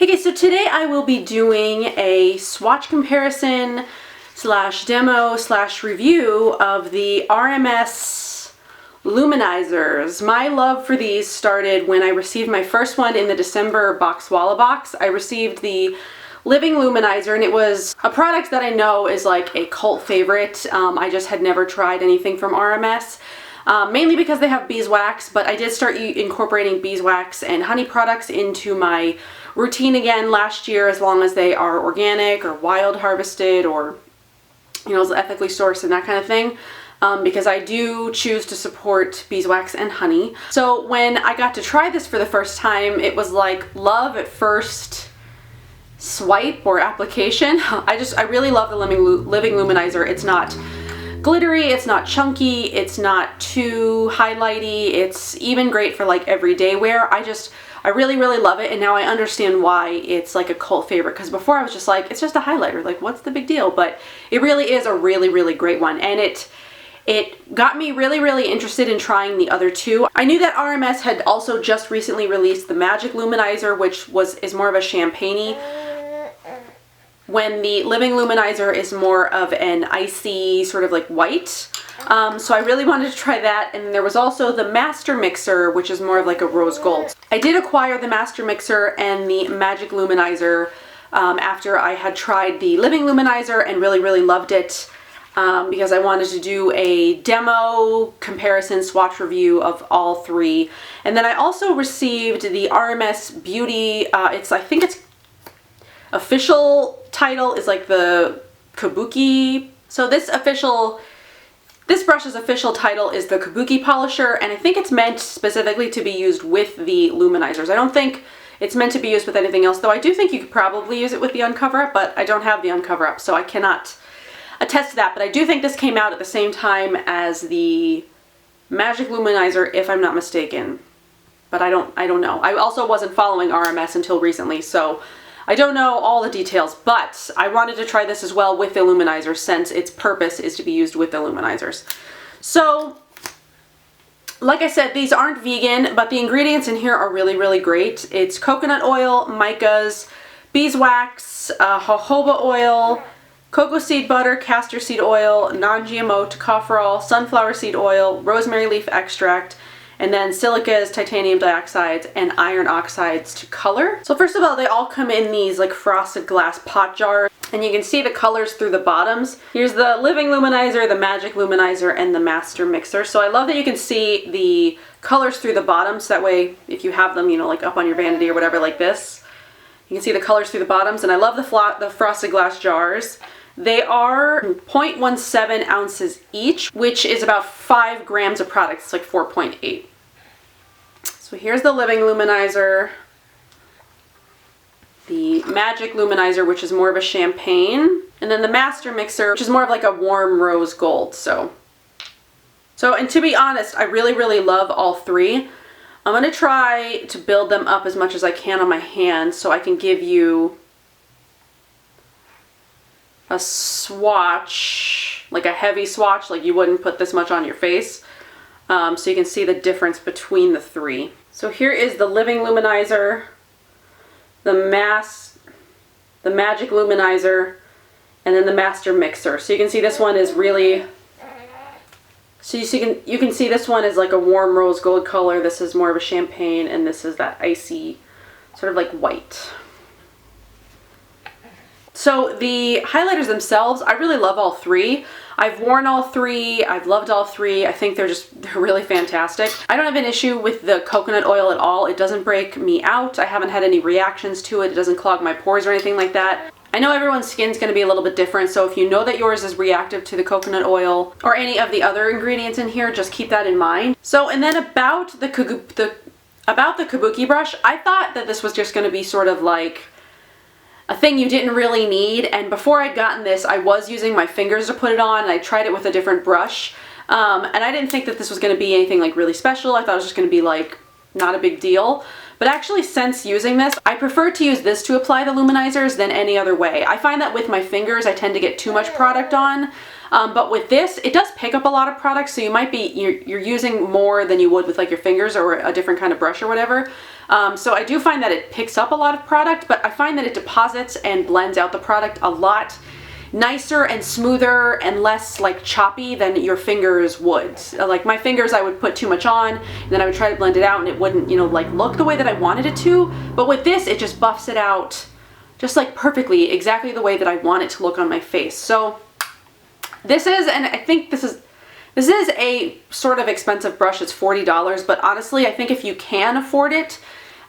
Okay, so today I will be doing a swatch comparison slash demo slash review of the RMS Luminizers. My love for these started when I received my first one in the December Boxwalla box. I received the Living Luminizer, and it was a product that I know is like a cult favorite. I just had never tried anything from RMS. Mainly because they have beeswax, but I did start incorporating beeswax and honey products into my routine again last year, as long as they are organic or wild harvested or, you know, ethically sourced and that kind of thing, because I do choose to support beeswax and honey. So when I got to try this for the first time, it was like love at first swipe or application. I really love the Living Luminizer. It's not glittery, it's not chunky, it's not too highlighty, it's even great for like everyday wear. I really really love it, and now I understand why it's like a cult favorite, because before I was just like, it's just a highlighter, like what's the big deal? But it really is a really really great one, and it got me really really interested in trying the other two. I knew that RMS had also just recently released the Magic Luminizer, which is more of a champagne-y, when the Living Luminizer is more of an icy sort of like white. So I really wanted to try that. And there was also the Master Mixer, which is more of like a rose gold. I did acquire the Master Mixer and the Magic Luminizer after I had tried the Living Luminizer and really really loved it, because I wanted to do a demo comparison swatch review of all three. And then I also received the RMS Beauty, I think it's official title is like the Kabuki. So this brush's official title is the Kabuki Polisher, and I think it's meant specifically to be used with the Luminizers. I don't think it's meant to be used with anything else, though I do think you could probably use it with the Uncover Up, but I don't have the Uncover Up, so I cannot attest to that. But I do think this came out at the same time as the Magic Luminizer, if I'm not mistaken. But I don't know. I also wasn't following RMS until recently, so I don't know all the details, but I wanted to try this as well with the Luminizers, since its purpose is to be used with the Luminizers. So, like I said, these aren't vegan, but the ingredients in here are really, really great. It's coconut oil, micas, beeswax, jojoba oil, cocoa seed butter, castor seed oil, non-GMO tocopherol, sunflower seed oil, rosemary leaf extract, and then silicas, titanium dioxides, and iron oxides to color. So first of all, they all come in these like frosted glass pot jars, and you can see the colors through the bottoms. Here's the Living Luminizer, the Magic Luminizer, and the Master Mixer. So I love that you can see the colors through the bottoms. That way, if you have them, you know, like up on your vanity or whatever like this, you can see the colors through the bottoms. And I love the frosted glass jars. They are 0.17 ounces each, which is about 5 grams of product. It's like 4.8. So here's the Living Luminizer, the Magic Luminizer, which is more of a champagne, and then the Master Mixer, which is more of like a warm rose gold. So and to be honest, I really really love all three. I'm going to try to build them up as much as I can on my hand so I can give you a swatch, like a heavy swatch, like you wouldn't put this much on your face, so you can see the difference between the three. So here is the Living Luminizer, the Magic Luminizer, and then the Master Mixer. So you can see this one is really, so you can see this one is like a warm rose gold color, this is more of a champagne, and this is that icy sort of like white. So the highlighters themselves, I really love all three. I've worn all three, I've loved all three. I think they're really fantastic. I don't have an issue with the coconut oil at all. It doesn't break me out. I haven't had any reactions to it. It doesn't clog my pores or anything like that. I know everyone's skin's going to be a little bit different, so if you know that yours is reactive to the coconut oil or any of the other ingredients in here, just keep that in mind. So, and then about the Kabuki brush, I thought that this was just going to be sort of like a thing you didn't really need, and before I'd gotten this, I was using my fingers to put it on, and I tried it with a different brush, and I didn't think that this was going to be anything like really special. I thought it was just going to be like not a big deal. But actually, since using this, I prefer to use this to apply the luminizers than any other way. I find that with my fingers, I tend to get too much product on, but with this, it does pick up a lot of product, so you might be, you're using more than you would with like your fingers or a different kind of brush or whatever. So I do find that it picks up a lot of product, but I find that it deposits and blends out the product a lot nicer and smoother and less like choppy than your fingers would. Like my fingers, I would put too much on and then I would try to blend it out and it wouldn't, you know, like look the way that I wanted it to. But with this, it just buffs it out just like perfectly, exactly the way that I want it to look on my face. So this is, and I think this is a sort of expensive brush. It's $40, but honestly, I think if you can afford it,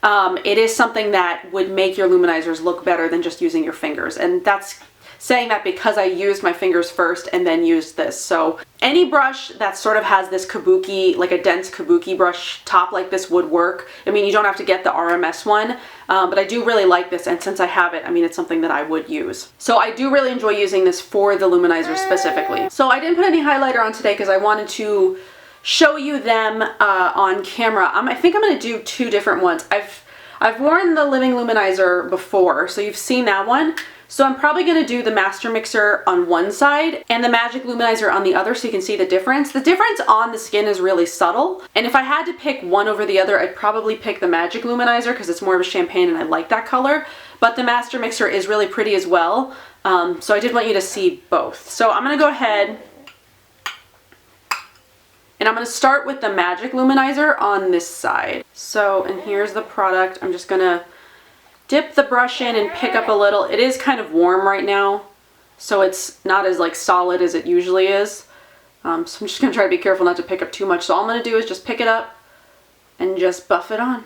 it is something that would make your luminizers look better than just using your fingers. And that's saying that because I used my fingers first and then used this. So any brush that sort of has this kabuki, like a dense kabuki brush top like this would work. I mean, you don't have to get the RMS one, but I do really like this, and since I have it, I mean, it's something that I would use. So I do really enjoy using this for the luminizers specifically. So I didn't put any highlighter on today because I wanted to show you them on camera. I think I'm gonna do two different ones. I've worn the Living Luminizer before, so you've seen that one. So I'm probably going to do the Master Mixer on one side and the Magic Luminizer on the other so you can see the difference. The difference on the skin is really subtle. And if I had to pick one over the other, I'd probably pick the Magic Luminizer because it's more of a champagne and I like that color. But the Master Mixer is really pretty as well. So I did want you to see both. So I'm going to go ahead and I'm going to start with the Magic Luminizer on this side. So, and here's the product. I'm just going to dip the brush in and pick up a little. It is kind of warm right now, so it's not as like solid as it usually is. So I'm just gonna try to be careful not to pick up too much. So all I'm gonna do is just pick it up and just buff it on.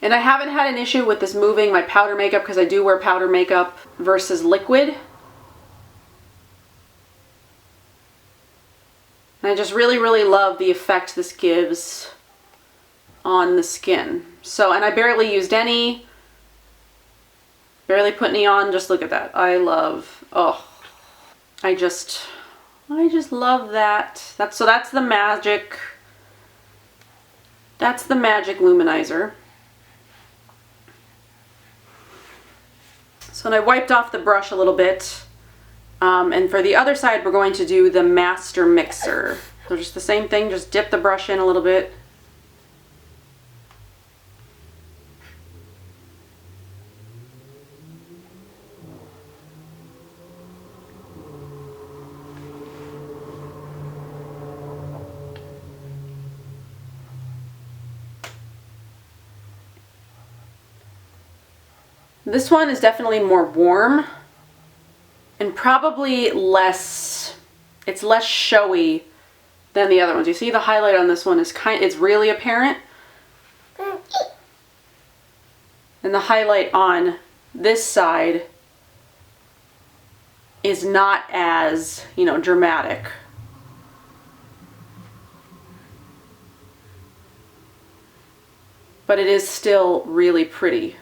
And I haven't had an issue with this moving my powder makeup because I do wear powder makeup versus liquid. And I just really, really love the effect this gives on the skin. So, and I barely used any, barely put any on. Just look at that. I love, oh, I just love that. So that's the Magic Luminizer. So, and I wiped off the brush a little bit. And for the other side, we're going to do the Master Mixer. So just the same thing, just dip the brush in a little bit. This one is definitely more warm and probably less, it's less showy than the other ones. You see the highlight on this one is it's really apparent. And the highlight on this side is not as, you know, dramatic. But it is still really pretty.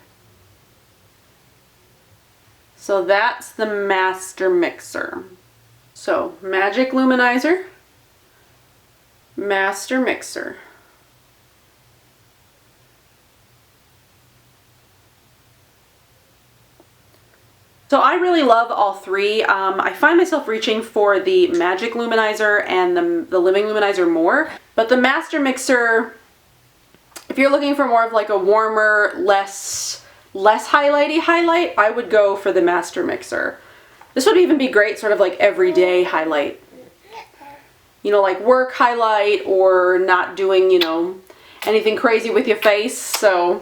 So that's the Master Mixer. So Magic Luminizer, Master Mixer. So I really love all three. I find myself reaching for the Magic Luminizer and the Living Luminizer more, but the Master Mixer, if you're looking for more of like a warmer, less highlighty highlight, I would go for the Master Mixer. This would even be great sort of like everyday highlight. You know, like work highlight or not doing, you know, anything crazy with your face. So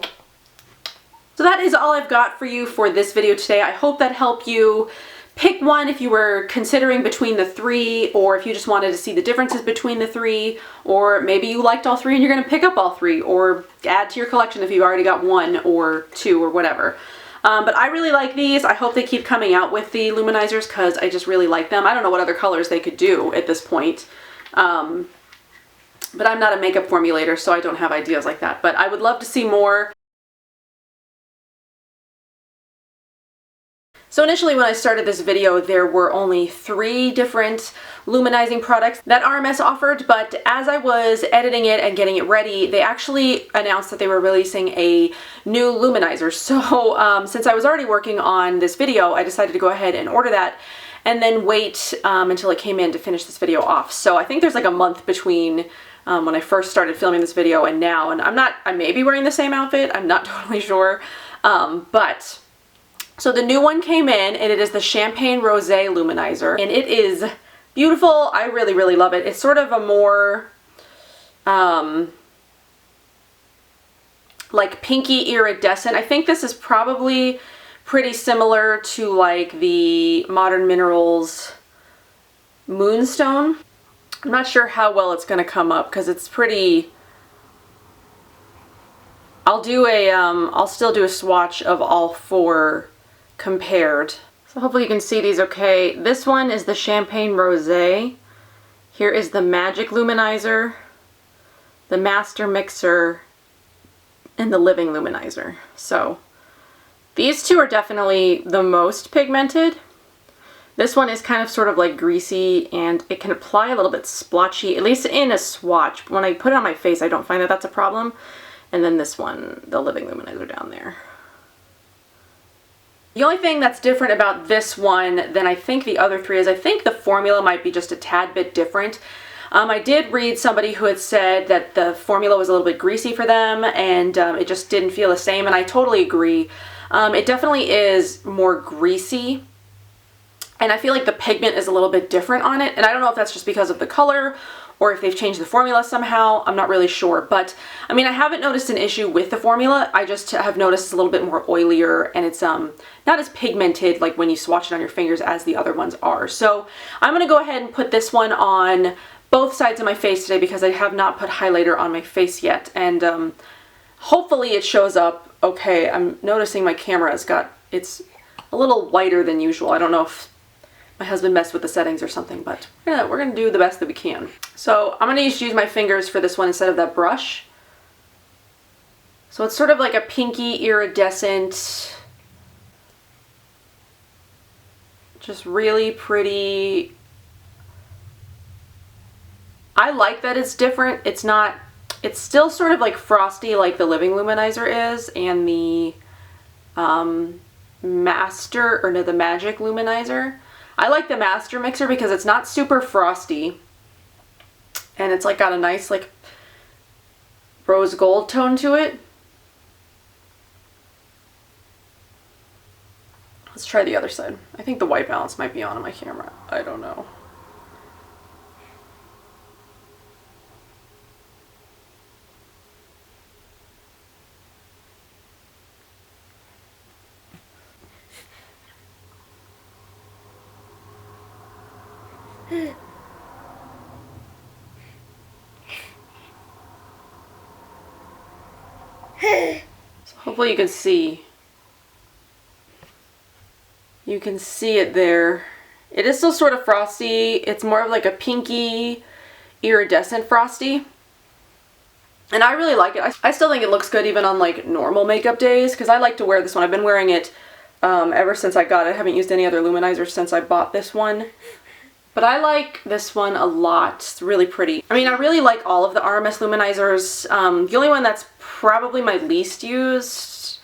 that is all I've got for you for this video today. I hope that helped you pick one if you were considering between the three, or if you just wanted to see the differences between the three, or maybe you liked all three and you're going to pick up all three, or add to your collection if you've already got one or two or whatever. But I really like these. I hope they keep coming out with the luminizers because I just really like them. I don't know what other colors they could do at this point. But I'm not a makeup formulator, so I don't have ideas like that. But I would love to see more. So initially when I started this video, there were only 3 different luminizing products that RMS offered, but as I was editing it and getting it ready, they actually announced that they were releasing a new luminizer. So since I was already working on this video, I decided to go ahead and order that and then wait until it came in to finish this video off. So I think there's like a month between when I first started filming this video and now, and I may be wearing the same outfit, I'm not totally sure, but so the new one came in, and it is the Champagne Rosé Luminizer, and it is beautiful. I really, really love it. It's sort of a more like pinky iridescent. I think this is probably pretty similar to like the Modern Minerals Moonstone. I'm not sure how well it's going to come up because it's pretty... I'll still do a swatch of all four compared. So hopefully you can see these okay. This one is the Champagne Rosé. Here is the Magic Luminizer, the Master Mixer, and the Living Luminizer. So these two are definitely the most pigmented. This one is kind of sort of like greasy, and it can apply a little bit splotchy, at least in a swatch. When I put it on my face, I don't find that that's a problem. And then this one, the Living Luminizer down there. The only thing that's different about this one than I think the other three is I think the formula might be just a tad bit different. I did read somebody who had said that the formula was a little bit greasy for them, and it just didn't feel the same, and I totally agree. It definitely is more greasy, and I feel like the pigment is a little bit different on it, and I don't know if that's just because of the color or if they've changed the formula somehow. I'm not really sure, but I mean, I haven't noticed an issue with the formula. I just have noticed it's a little bit more oilier, and it's not as pigmented like when you swatch it on your fingers as the other ones are. So I'm gonna go ahead and put this one on both sides of my face today because I have not put highlighter on my face yet, and hopefully it shows up okay. I'm noticing my camera it's a little lighter than usual. I don't know if my husband messed with the settings or something, but we're gonna do the best that we can. So I'm gonna just use my fingers for this one instead of that brush. So it's sort of like a pinky iridescent, just really pretty. I like that it's different. It's still sort of like frosty like the Living Luminizer is, and the the Magic Luminizer. I like the Master Mixer because it's not super frosty, and it's like got a nice like rose gold tone to it. Let's try the other side. I think the white balance might be on my camera. I don't know. So hopefully you can see. You can see it there. It is still sort of frosty. It's more of like a pinky iridescent frosty. And I really like it. I still think it looks good even on like normal makeup days because I like to wear this one. I've been wearing it ever since I got it. I haven't used any other luminizers since I bought this one. But I like this one a lot. It's really pretty. I mean, I really like all of the RMS luminizers. The only one that's probably my least used,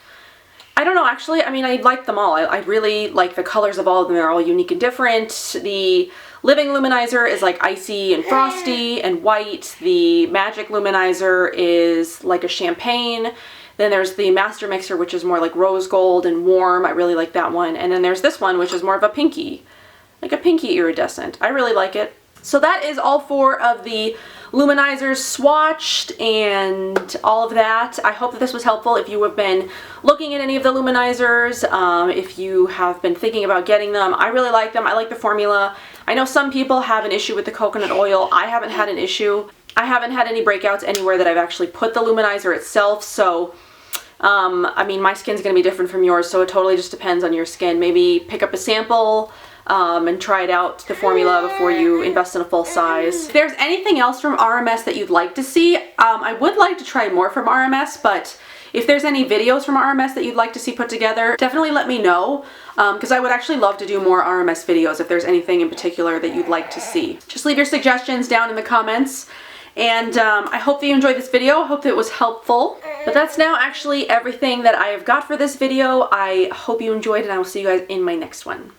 I don't know actually. I mean, I like them all. I really like the colors of all of them. They're all unique and different. The Living Luminizer is like icy and frosty and white. The Magic Luminizer is like a champagne. Then there's the Master Mixer, which is more like rose gold and warm. I really like that one. And then there's this one, which is more of a pinky. Like a pinky iridescent. I really like it. So that is all four of the luminizers swatched and all of that. I hope that this was helpful if you have been looking at any of the luminizers, if you have been thinking about getting them. I really like them. I like the formula. I know some people have an issue with the coconut oil. I haven't had an issue. I haven't had any breakouts anywhere that I've actually put the luminizer itself, so I mean, my skin's going to be different from yours, so it totally just depends on your skin. Maybe pick up a sample and try it out, the formula, before you invest in a full size. If there's anything else from RMS that you'd like to see, I would like to try more from RMS, but if there's any videos from RMS that you'd like to see put together, definitely let me know, because I would actually love to do more RMS videos if there's anything in particular that you'd like to see. Just leave your suggestions down in the comments. And I hope that you enjoyed this video. I hope that it was helpful. But that's now actually everything that I have got for this video. I hope you enjoyed, and I will see you guys in my next one.